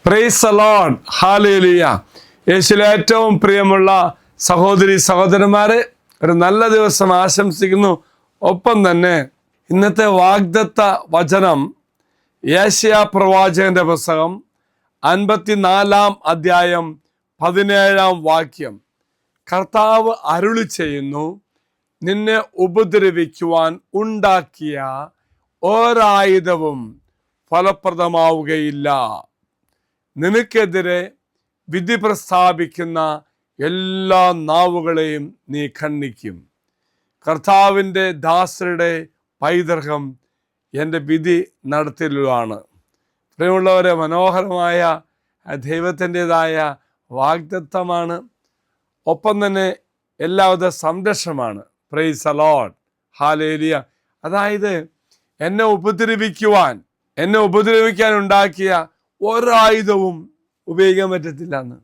Price the lord, hallelujah. യേശുവിൽ ഏറ്റവും പ്രിയമുള്ള സഹോദരി സഹോദരന്മാരെ, ഒരു നല്ല ദിവസം ആശംസിക്കുന്നു. ഒപ്പം തന്നെ ഇന്നത്തെ വാഗ്ദത്ത വചനം യെശയ്യാ പ്രവാചകന്റെ പുസ്തകം 54 അധ്യായം 17 കർത്താവ് അരുളി ചെയ്യുന്നു, നിന്നെ ഉപദ്രവിക്കുവാൻ ഉണ്ടാക്കിയ ഒരായുധവും ഫലപ്രദമാവുകയില്ല. നിനക്കെതിരെ വിധി പ്രസ്താവിക്കുന്ന എല്ലാ നാവുകളെയും നീ ഖണ്ഡിക്കും. കർത്താവിൻ്റെ ദാസരുടെ പൈതൃകം എൻ്റെ വിധി നടത്തലാണ്. പ്രിയമുള്ളവരെ, മനോഹരമായ ദൈവത്തിൻ്റെതായ വാഗ്ദത്തമാണ്. ഒപ്പം തന്നെ എല്ലാവിധ സംരക്ഷണമാണ്. Praise the lord, hallelujah. അതായത് എന്നെ ഉപദ്രവിക്കാൻ ഉണ്ടാക്കിയ ഒരായുധവും ഉപയോഗിക്കാൻ പറ്റത്തില്ല എന്ന്.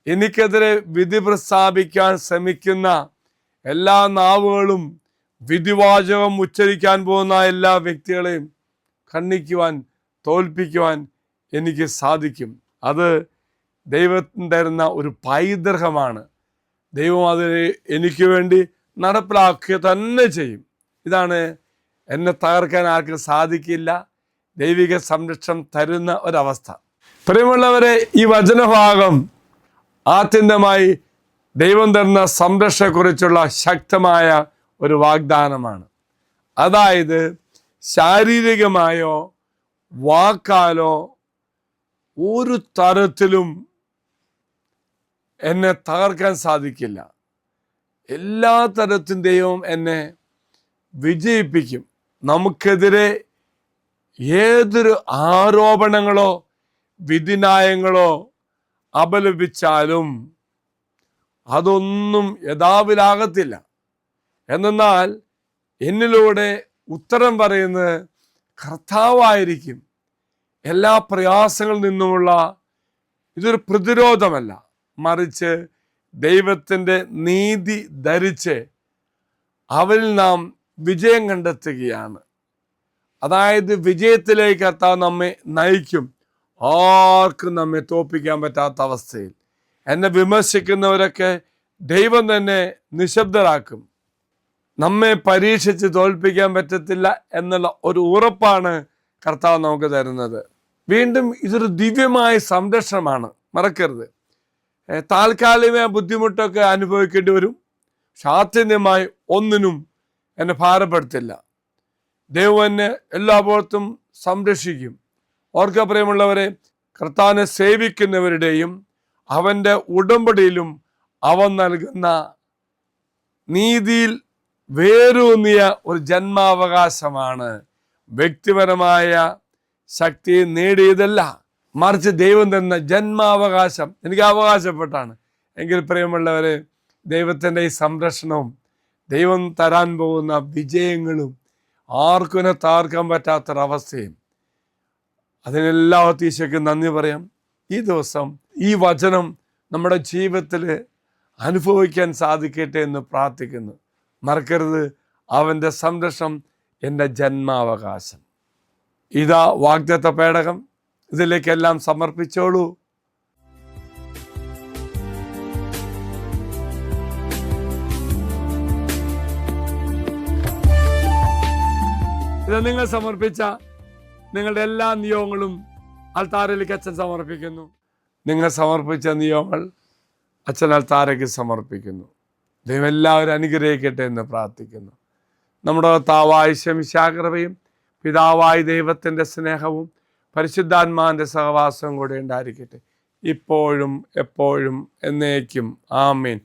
എനിക്കെതിരെ വിധി പ്രസ്താവിക്കാൻ ശ്രമിക്കുന്ന എല്ലാ നാവുകളും, വിധിവാചകം ഉച്ചരിക്കാൻ പോകുന്ന എല്ലാ വ്യക്തികളെയും ഖണ്ഡിക്കുവാൻ, തോൽപ്പിക്കുവാൻ എനിക്ക് സാധിക്കും. അത് ദൈവത്തിന് തരുന്ന ഒരു പൈതൃകമാണ്. ദൈവം അതിനെ എനിക്ക് വേണ്ടി നടപ്പിലാക്കുക തന്നെ ചെയ്യും. ഇതാണ്, എന്നെ തകർക്കാൻ ആർക്കും സാധിക്കില്ല. ദൈവിക സംരക്ഷണം തരുന്ന ഒരവസ്ഥ. പ്രിയമുള്ളവരെ, ഈ വചനഭാഗം ആത്യന്തമായി ദൈവം തരുന്ന സംരക്ഷണത്തെക്കുറിച്ചുള്ള ശക്തമായ ഒരു വാഗ്ദാനമാണ്. അതായത് ശാരീരികമായോ വാക്കാലോ ഒരു തരത്തിലും എന്നെ തകർക്കാൻ സാധിക്കില്ല. എല്ലാ തരത്തിലും ദൈവം എന്നെ വിജയിപ്പിക്കും. നമുക്കെതിരെ ഏതൊരു ആരോപണങ്ങളോ വിധിന്യായങ്ങളോ അപലപിച്ചാലും അതൊന്നും യഥാവിലാകത്തില്ല. എന്നാൽ എന്നിലൂടെ ഉത്തരം പറയുന്നത് കർത്താവായിരിക്കും. എല്ലാ പ്രയാസങ്ങളിൽ നിന്നുമുള്ള ഇതൊരു പ്രതിരോധമല്ല, മറിച്ച് ദൈവത്തിൻ്റെ നീതി ധരിച്ച് അവരിൽ നാം വിജയം കണ്ടെത്തുകയാണ്. അതായത് വിജയത്തിലേക്ക് കർത്താവ് നമ്മെ നയിക്കും. ആർക്കും നമ്മെ തോൽപ്പിക്കാൻ പറ്റാത്ത അവസ്ഥയിൽ എന്നെ വിമർശിക്കുന്നവരൊക്കെ ദൈവം തന്നെ നിശബ്ദരാക്കും. നമ്മെ പരീക്ഷിച്ച് തോൽപ്പിക്കാൻ പറ്റത്തില്ല എന്നുള്ള ഒരു ഉറപ്പാണ് കർത്താവ് നമുക്ക് തരുന്നത്. വീണ്ടും ഇതൊരു ദിവ്യമായ സംരക്ഷണമാണ്, മറക്കരുത്. താൽക്കാലികമായ ബുദ്ധിമുട്ടൊക്കെ അനുഭവിക്കേണ്ടി വരും. ശാത്യന്യമായി ഒന്നിനും എന്നെ ഭാരപ്പെടുത്തില്ല. ദൈവം എന്നെ എല്ലായിടത്തും സംരക്ഷിക്കും. ഓർക്ക പ്രിയമുള്ളവരെ, കർത്താവിനെ സേവിക്കുന്നവരുടെയും അവൻ്റെ ഉടമ്പടിയിലും അവൻ നൽകുന്ന നീതിയിൽ വേരൂന്നിയ ഒരു ജന്മാവകാശമാണ്. വ്യക്തിപരമായ ശക്തി നേടിയതല്ല, മറിച്ച് ദൈവം തന്ന ജന്മാവകാശം എനിക്ക് അവകാശപ്പെട്ടാണ്. എങ്കിൽ പ്രിയമുള്ളവരെ, ദൈവത്തിൻ്റെ ഈ സംരക്ഷണവും ദൈവം തരാൻ പോകുന്ന വിജയങ്ങളും ആർക്കും താർക്കാൻ പറ്റാത്തൊരവസ്ഥയും, അതിനെല്ലാം ഈശോയ്ക്ക് നന്ദി പറയാം. ഈ ദിവസം ഈ വചനം നമ്മുടെ ജീവിതത്തിൽ അനുഭവിക്കാൻ സാധിക്കട്ടെ എന്ന് പ്രാർത്ഥിക്കുന്നു. മറക്കരുത്, അവൻ്റെ സംരക്ഷണം എൻ്റെ ജന്മാവകാശം. ഇതാ വാഗ്ദത്ത പേടകം, ഇതിലേക്കെല്ലാം സമർപ്പിച്ചോളൂ. ഇത് നിങ്ങൾ സമർപ്പിച്ച നിങ്ങളുടെ എല്ലാ നിയോഗങ്ങളും അൾത്താരയിലേക്ക് അച്ഛൻ സമർപ്പിക്കുന്നു. നിങ്ങൾ സമർപ്പിച്ച നിയോഗങ്ങൾ അച്ഛൻ അൾത്താരയ്ക്ക് സമർപ്പിക്കുന്നു. ദൈവം എല്ലാവരും അനുഗ്രഹിക്കട്ടെ എന്ന് പ്രാർത്ഥിക്കുന്നു. നമ്മുടെ കർത്താവായ ശമിശാകൃപയും പിതാവായ ദൈവത്തിൻ്റെ സ്നേഹവും പരിശുദ്ധാത്മാവിൻ്റെ സഹവാസവും കൂടെ ഉണ്ടായിരിക്കട്ടെ, ഇപ്പോഴും എപ്പോഴും എന്നേക്കും. ആമേൻ.